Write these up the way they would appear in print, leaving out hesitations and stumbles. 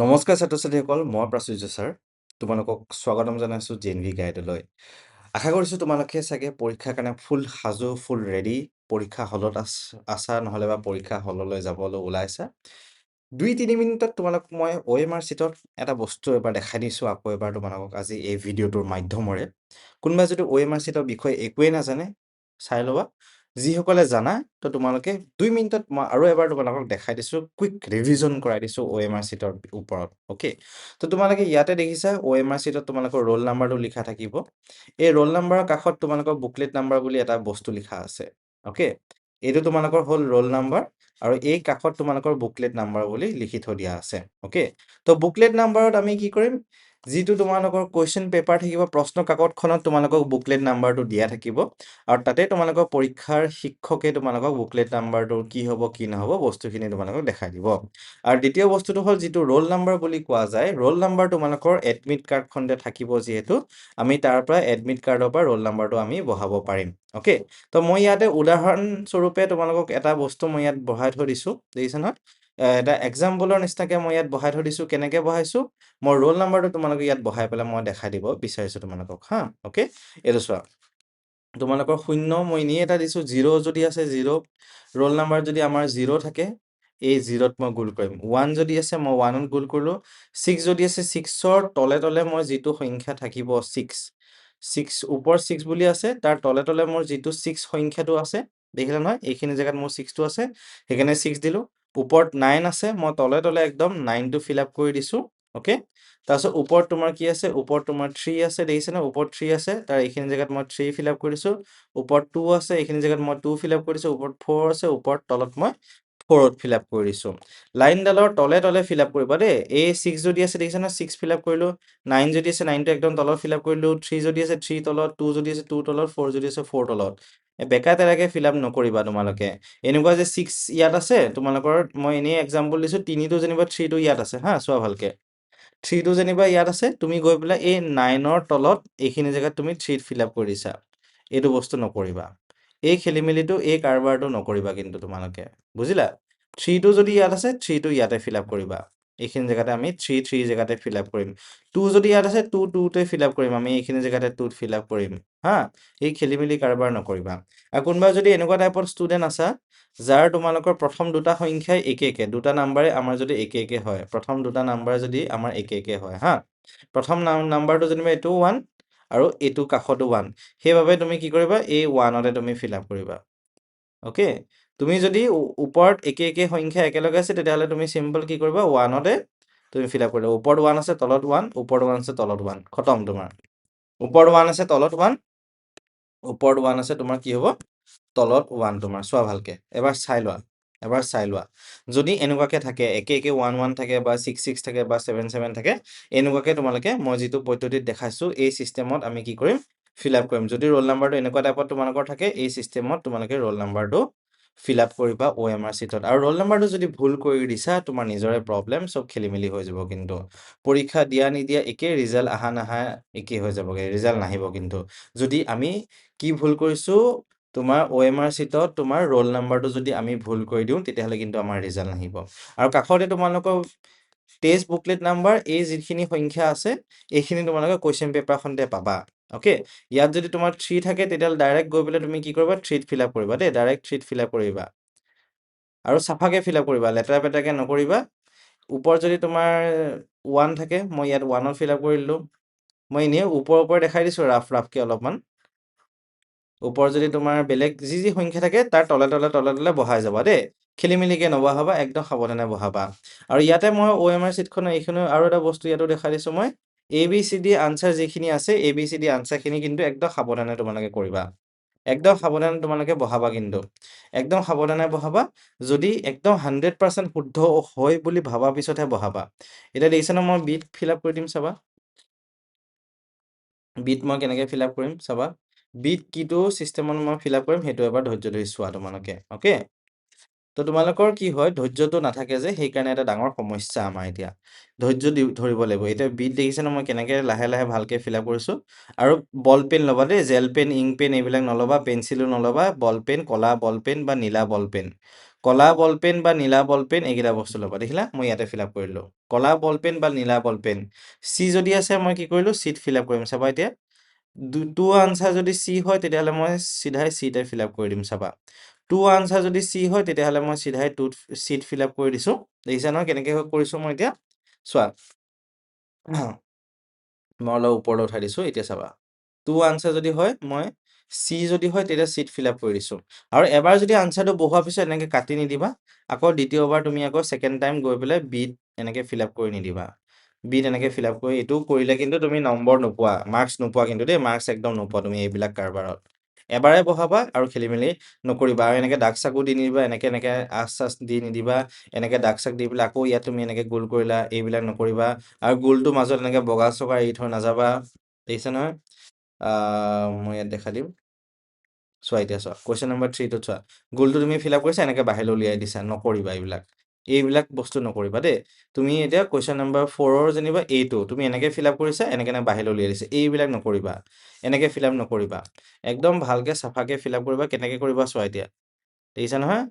নমস্কাৰ ছাত্ৰ-ছাত্ৰীসকল, মই প্ৰাচুৰ্য ছাৰ। তোমালোকক স্বাগতম জনাইছোঁ JNV গাইডলৈ। আশা কৰিছোঁ তোমালোকে চাগে পৰীক্ষাৰ কাৰণে ফুল সাজু, ফুল ৰেডি, পৰীক্ষা হলত আছা নহ'লে বা পৰীক্ষা হললৈ যাবলৈ ওলাইছা। 2-3 মিনিটত তোমালোক মই OMR চিটত এটা বস্তু এবাৰ দেখাই দিছোঁ আকৌ এবাৰ তোমালোকক আজি এই ভিডিঅ'টোৰ মাধ্যমেৰে। কোনোবাই যদি OMR চিটৰ বিষয়ে একোৱেই নাজানে, চাই ল'বা। যিসকলে জানা তো তোমালোকে 2 মিনিটত মই আৰু এবাৰ তোমালোকক দেখাই দিছোঁ, কুইক ৰিভিজন কৰাই দিছোঁ OMR চিটৰ ওপৰত। অ'কে, তো তোমালোকে ইয়াতে দেখিছা OMR চিটত তোমালোকৰ ৰোল নাম্বাৰটো লিখা থাকিব। এই ৰোল নাম্বাৰৰ কাষত তোমালোকৰ বুকলেট নাম্বাৰ বুলি এটা বস্তু লিখা আছে। অ'কে, এইটো তোমালোকৰ হ'ল ৰোল নাম্বাৰ আৰু এই কাষত তোমালোকৰ বুকলেট নাম্বাৰ বুলি লিখি থৈ দিয়া আছে। অ'কে, তো বুকলেট নাম্বাৰত আমি কি কৰিম, যিটো তোমালোকৰ কুৱেশ্যন পেপাৰ থাকিব, প্ৰশ্ন কাকতখনত তোমালোকক বুকলেট নাম্বাৰটো দিয়া থাকিব আৰু তাতে তোমালোকৰ পৰীক্ষাৰ শিক্ষকে তোমালোকক বুকলেট নাম্বাৰটো কি হ'ব কি নহ'ব বস্তুখিনি তোমালোকক দেখাই দিব। আৰু দ্বিতীয় বস্তুটো হ'ল যিটো ৰোল নাম্বাৰ বুলি কোৱা যায়, ৰোল নাম্বাৰ তোমালোকৰ এডমিট কাৰ্ডখনতে থাকিব যিহেতু আমি তাৰ পৰা এডমিট কাৰ্ডৰ পৰা ৰোল নাম্বাৰটো আমি বহাব পাৰিম। অ'কে, তো মই ইয়াতে উদাহৰণস্বৰূপে তোমালোকক এটা বস্তু মই ইয়াত বহাই থৈ দিছোঁ, দেখিছা নহয়? এটা এক্সাম্পলৰ নিচিনাকৈ মই ইয়াত বহাই থৈ দিছোঁ। কেনেকৈ বহাইছোঁ, মই ৰোল নাম্বাৰটো তোমালোকে ইয়াত বহাই পেলাই মই দেখাই দিব বিচাৰিছোঁ তোমালোকক হা। অ'কে, এইটো চোৱা, তোমালোকৰ 0 মই এনেই এটা দিছোঁ, 0 যদি আছে 0, ৰোল নাম্বাৰ যদি আমাৰ 0 থাকে এই 0ত মই গোল কৰিম। 1 যদি আছে মই 1ত গোল কৰিলোঁ। 6 যদি আছে 6ৰ তলে তলে মই যিটো সংখ্যা থাকিব 6 ওপৰ 6 বুলি আছে, তাৰ তলে তলে মোৰ যিটো 6 সংখ্যাটো আছে, দেখিলা নহয়, এইখিনি জেগাত মোৰ 6টো আছে, সেইকাৰণে 6 দিলোঁ। ওপৰত 9 আছে, মই তলে তলে একদম 9টো ফিল আপ কৰি দিছোঁ। অ'কে, তাৰপিছত ওপৰত তোমাৰ কি আছে, ওপৰত তোমাৰ 3 আছে, দেখিছেনে, ওপৰত 3 আছে, তাৰ এইখিনি জেগাত মই 3 ফিল আপ কৰিছোঁ। ওপৰত 2 আছে, এইখিনি জেগাত মই 2 ফিল আপ কৰিছোঁ। ওপৰত 4 আছে, ওপৰত তলত মই 4ত ফিল আপ কৰি দিছোঁ। লাইনডালৰ তলে তলে ফিল আপ কৰিবা দেই। এই 6 যদি আছে দেখিছেনে, 6 ফিল আপ কৰিলোঁ। 9 যদি আছে 9টো একদম তলত ফিল আপ কৰিলোঁ। 3 যদি আছে 3 তলত, 2 যদি আছে 2 তলত, 4 যদি আছে 4 তলত। বেকা তেৰাকে ফিল আপ নকৰিবা তোমালোকে। এনেকুৱা যে 6 ইয়াত আছে তোমালোকৰ, মই এনেই এক্সাম্পল দিছোঁ, 3টো যেনিবা 3টো ইয়াত আছে হা, চোৱা ভালকে। 3টো যেনিবা ইয়াত আছে, তুমি গৈ পেলাই এই 9ৰ তলত এইখিনি জেগাত তুমি 3ত ফিল আপ কৰি দিছা। এইটো বস্তু নকৰিবা। এই খেলিমেলিটো, এই কাৰবাৰটো নকৰিবা কিন্তু তোমালোকে, বুজিলা? 3টো যদি ইয়াত আছে 3টো ইয়াতে ফিল আপ কৰিবা। এইখিনি জেগাতে আমি 3 জেগাতে ফিল আপ কৰিম। 2 যদি ইয়াত আছে 2তে ফিল আপ কৰিম, আমি এইখিনি জেগাতে 2ত ফিল আপ কৰিম হা। এই খেলিমেলি কাৰবাৰ নকৰিবা। আৰু কোনোবা যদি এনেকুৱা টাইপৰ ষ্টুডেণ্ট আছা যাৰ তোমালোকৰ প্ৰথম দুটা সংখ্যাই একে একে, দুটা নাম্বাৰে আমাৰ যদি একে একে হয়, প্ৰথম দুটা নাম্বাৰ যদি আমাৰ একে একে হয় হা, প্ৰথম নাম্বাৰটো যেনিবা এইটো 1 আৰু এইটো কাষতো 1, সেইবাবে তুমি কি কৰিবা, এই 1তে তুমি ফিল আপ কৰিবা। অ'কে, তুমি যদি ওপৰত একে একে সংখ্যা একেলগে আছে তেতিয়াহ'লে তুমি চিম্পল কি কৰিবা, 1তে তুমি ফিল আপ কৰিবা। ওপৰত 1 আছে তলত 1, ওপৰত 1 আছে তলত 1, খতম তোমাৰ। ওপৰত 1 আছে তলত 1, ওপৰত 1 আছে তোমাৰ কি হ'ব, তলত 1 তোমাৰ। চোৱা ভালকে, এবাৰ চাই লোৱা, এবাৰ চাই লোৱা। যদি এনেকুৱাকে থাকে, একে একে 1 1 থাকে বা 6 6 থাকে বা 7 7 থাকে, এনেকুৱাকে তোমালোকে মই যিটো পদ্ধতিত দেখাইছোঁ এই চিষ্টেমত আমি কি কৰিম, ফিল আপ কৰিম। যদি ৰোল নাম্বাৰটো এনেকুৱা টাইপত তোমালোকৰ থাকে, এই চিষ্টেমত তোমালোকে ৰোল নাম্বাৰটো ফিল আপ কৰিবা OMR চিটত। আৰু ৰোল নাম্বাৰটো যদি ভুল কৰি দিছা, তোমাৰ নিজৰে প্ৰব্লেম, চব খেলি মেলি হৈ যাব কিন্তু। পৰীক্ষা দিয়া নিদিয়া একে, ৰিজাল্ট আহা নাহা একে হৈ যাবগৈ, ৰিজাল্ট নাহিব কিন্তু। যদি আমি কি ভুল কৰিছোঁ, তোমাৰ OMR চিটত তোমাৰ ৰোল নাম্বাৰটো যদি আমি ভুল কৰি দিওঁ, তেতিয়াহ'লে কিন্তু আমাৰ ৰিজাল্ট নাহিব। আৰু কাষতে তোমালোকৰ টেষ্ট বুকলেট নাম্বাৰ, এই যিখিনি সংখ্যা আছে, এইখিনি তোমালোকে কুৱেশ্যন পেপাৰখনতে পাবা। অ'কে, ইয়াত যদি তোমাৰ 3 থাকে তেতিয়াহ'লে ডাইৰেক্ট গৈ পেলাই তুমি কি কৰিবা, 3ত ফিল আপ কৰিবা দেই, ডাইৰেক্ট 3ত ফিল আপ কৰিবা। আৰু চাফাকৈ ফিল আপ কৰিবা, লেতেৰা পেতেৰাকৈ নকৰিবা। ওপৰত যদি তোমাৰ 1 থাকে, মই ইয়াত 1ত ফিল আপ কৰি দিলোঁ। মই এনেই ওপৰে দেখাই দিছোঁ ৰাফকৈ অলপমান। ওপৰত যদি তোমাৰ বেলেগ যি সংখ্যা থাকে তাৰ তলে তলে বহাই যাবা দেই। খেলি মেলিকৈ নবহাবা, একদম সাৱধানে বহাবা। আৰু ইয়াতে মই OMR চিটখনৰ এইখিনি আৰু এটা বস্তু ইয়াতো দেখাই দিছোঁ মই, ABCD আনচাৰ যিখিনি আছে, ABCD আনচাৰখিনি কিন্তু একদম সাৱধানে তোমালোকে কৰিবা। একদম সাৱধানে তোমালোকে বহাবা কিন্তু, একদম সাৱধানে বহাবা। যদি একদম 100% শুদ্ধ হয় বুলি ভাবা পিছতহে বহাবা। এতিয়া দেখিছানে, মই বিট ফিল আপ কৰি দিম চাবা। বিট মই কেনেকৈ ফিল আপ কৰিম চাবা। বিট কিটো চিষ্টেমত মই ফিল আপ কৰিম সেইটো এবাৰ ধৈৰ্য ধৰি চোৱা তোমালোকে। অ'কে, তো তোমালোকৰ কি হয়, ধৈৰ্যটো নাথাকে যে, সেইকাৰণে এটা ডাঙৰ সমস্যা আমাৰ এতিয়া। ধৈৰ্য ধৰিব লাগিব। এতিয়া বিট দেখিছেনে মই কেনেকৈ লাহে লাহে ভালকৈ ফিল আপ কৰিছোঁ। আৰু বল পেন ল'বা দেই, জেল পেন, ইংক পেন এইবিলাক নল'বা, পেঞ্চিলো নল'বা, বল পেন, ক'লা বল পেন বা নীলা বল পেন, কলা বল পেন বা নীলা বল পেন এইকেইটা বস্তু ল'বা দেখিলা মই ইয়াতে ফিল আপ কৰিলোঁ কলা বল পেন বা নীলা বল পেন চি যদি আছে মই কি কৰিলোঁ চিত ফিল আপ কৰিম চাবা এতিয়া টু আনচাৰ যদি চি হয় তেতিয়াহ'লে মই চিধাই চিতে ফিল আপ কৰি দিম চাবা টু আনচাৰ যদি চি হয় তেতিয়াহ'লে মই চিধাই টুত চিত ফিল আপ কৰি দিছোঁ দেখিছা নহয় কেনেকৈ কৰিছোঁ মই এতিয়া চোৱা মই অলপ ওপৰলৈ উঠাই দিছোঁ এতিয়া চাবা টু আনচাৰ যদি হয় মই চি যদি হয় তেতিয়া চিট ফিল আপ কৰি দিছোঁ আৰু এবাৰ যদি আনচাৰটো বহোৱাৰ পিছত এনেকৈ কাটি নিদিবা আকৌ দ্বিতীয়বাৰ তুমি আকৌ ছেকেণ্ড টাইম গৈ পেলাই বিত এনেকৈ ফিল আপ কৰি নিদিবা বিত এনেকৈ ফিল আপ কৰি এইটো কৰিলে কিন্তু তুমি নম্বৰ নোপোৱা মাৰ্কছ নোপোৱা কিন্তু দেই মাৰ্কছ একদম নোপোৱা তুমি এইবিলাক কাৰবাৰত এবাৰে বহাবা আৰু খেলি মেলি নকৰিবা আৰু এনেকৈ দাগ চাকো দি নিদিবা এনেকৈ আচ চাচ দি নিদিবা এনেকৈ দাগ চাক দি পেলাই আকৌ ইয়াত তুমি এনেকৈ গোল কৰিলা এইবিলাক নকৰিবা আৰু গোলটোৰ মাজত এনেকৈ বগা চগা এৰি থৈ নাযাবা দেখিছা নহয় মই ইয়াত দেখা দিম চোৱা এতিয়া চোৱা কুৱেশ্যন নম্বৰ 3টোত চোৱা গোলটো তুমি ফিল আপ কৰিছা এনেকৈ বাহিৰলৈ উলিয়াই দিছা নকৰিবা এইবিলাক বস্তু নকৰিবা দেই তুমি এতিয়া কুৱেশ্যন নম্বৰ 4ৰ যেনিবা এইটো তুমি এনেকৈ ফিল আপ কৰিছা এনেকৈ বাহিৰলৈ উলিয়াই দিছা এইবিলাক নকৰিবা এনেকৈ ফিল আপ নকৰিবা একদম ভালকৈ চাফাকৈ ফিল আপ কৰিবা কেনেকৈ কৰিবা চোৱা এতিয়া দেখিছা নহয়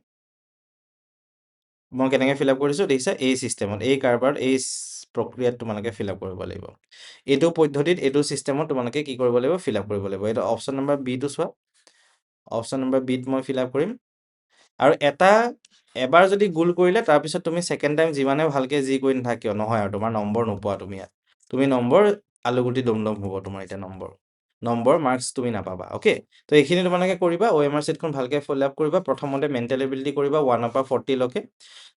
মই কেনেকৈ ফিল আপ কৰিছোঁ দেখিছা এই চিষ্টেমত এই কাৰবাৰত এই প্ৰক্ৰিয়াত তোমালোকে ফিল আপ কৰিব লাগিব এইটো পদ্ধতিত এইটো চিষ্টেমত তোমালোকে কি কৰিব লাগিব ফিল আপ কৰিব লাগিব এইটো অপশ্যন নম্বৰ বিটো চোৱা অপশ্যন নম্বৰ বিত মই ফিল আপ কৰিম আৰু এবাৰ যদি গোল কৰিলে তাৰপিছত তুমি ছেকেণ্ড টাইম যিমানে ভালকৈ যি কৰি নাথাক কিয় নহয় আৰু তোমাৰ নম্বৰ নোপোৱা তুমি ইয়াত তুমি নম্বৰ আলুগুটি দম দম হ'ব তোমাৰ এতিয়া নম্বৰ মাৰ্কছ তুমি নাপাবা অ'কে তো এইখিনি তোমালোকে কৰিবা OMR ছিটখন ভালকৈ ফিল আপ কৰিবা প্ৰথমতে মেণ্টেল এবিলিটি কৰিবা 1ৰ পৰা 40লৈকে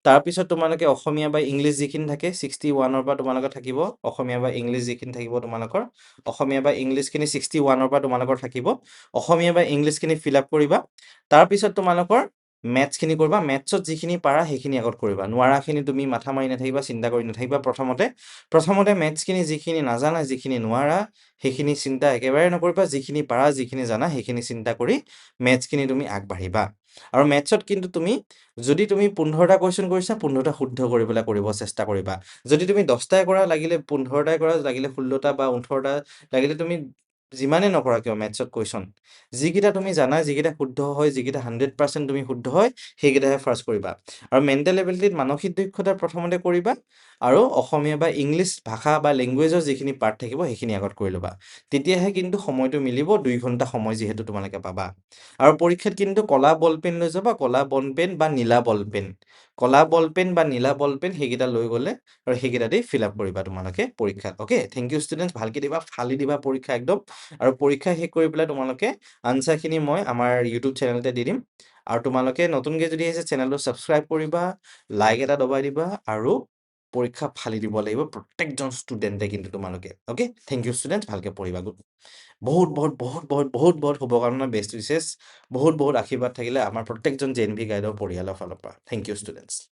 তাৰপিছত তোমালোকে অসমীয়া বা ইংলিছ যিখিনি থাকে 61ৰ পৰা তোমালোকৰ থাকিব অসমীয়া বা ইংলিছ যিখিনি থাকিব তোমালোকৰ অসমীয়া বা ইংলিছখিনি 61ৰ পৰা তোমালোকৰ থাকিব অসমীয়া বা ইংলিছখিনি ফিল আপ কৰিবা তাৰপিছত তোমালোকৰ মেথছখিনি কৰিবা মেথছত যিখিনি পাৰা সেইখিনি আগত কৰিবা নোৱাৰাখিনি তুমি মাথা মাৰি নাথাকিবা চিন্তা কৰি নাথাকিবা প্ৰথমতে মেথছখিনি যিখিনি নাজানা যিখিনি নোৱাৰা সেইখিনি চিন্তা একেবাৰে নকৰিবা যিখিনি পাৰা যিখিনি জানা সেইখিনি চিন্তা কৰি মেথছখিনি তুমি আগবাঢ়িবা আৰু মেথছত কিন্তু তুমি যদি তুমি 15টা কুৱেশ্যন কৰিছা 15টা শুদ্ধ কৰিবলৈ কৰিব চেষ্টা কৰিবা যদি তুমি 10টাই কৰা লাগিলে 15টাই কৰা লাগিলে 16টা বা 18টা লাগিলে তুমি যিমানে নকৰা কিয় মেথছত কুৱেশ্যন যিকেইটা তুমি জানা যিকেইটা শুদ্ধ হয় যিকেইটা 100% তুমি শুদ্ধ হয় সেইকেইটাহে ফাৰ্ষ্ট কৰিবা আৰু মেণ্টেল এবিলিটিত মানসিক দক্ষতা প্ৰথমতে কৰিবা আৰু অসমীয়া বা ইংলিছ ভাষা বা লেংগুৱেজৰ যিখিনি পাৰ্ট থাকিব সেইখিনি আগত কৰি ল'বা তেতিয়াহে কিন্তু সময়টো মিলিব 2 ঘণ্টা সময় যিহেতু তোমালোকে পাবা আৰু পৰীক্ষাত কিন্তু কলা বল পেন লৈ যাবা কলা বল পেন বা নীলা বল পেন কলা বল পেন বা নীলা বল পেন সেইকেইটা লৈ গ'লে আৰু সেইকেইটা দি ফিল আপ কৰিবা তোমালোকে পৰীক্ষাত অ'কে থেংক ইউ ষ্টুডেণ্টছ ভালকৈ দিবা ফালি দিবা পৰীক্ষা একদম আৰু পৰীক্ষা শেষ কৰি পেলাই তোমালোকে আনচাৰখিনি মই আমাৰ ইউটিউব চেনেলতে দি দিম আৰু তোমালোকে নতুনকৈ যদি আহিছে চেনেলটো ছাবস্ক্ৰাইব কৰিবা লাইক এটা দবাই দিবা আৰু পৰীক্ষা ফালি দিব লাগিব প্ৰত্যেকজন ষ্টুডেণ্টে কিন্তু তোমালোকে অ'কে থেংক ইউ ষ্টুডেণ্টছ ভালকৈ পঢ়িবা বহুত শুভকামনা বেষ্ট উইচেছ বহুত আশীৰ্বাদ থাকিলে আমাৰ প্ৰত্যেকজন JNV গাইডৰ পৰিয়ালৰ ফালৰ পৰা থেংক ইউ ষ্টুডেণ্টছ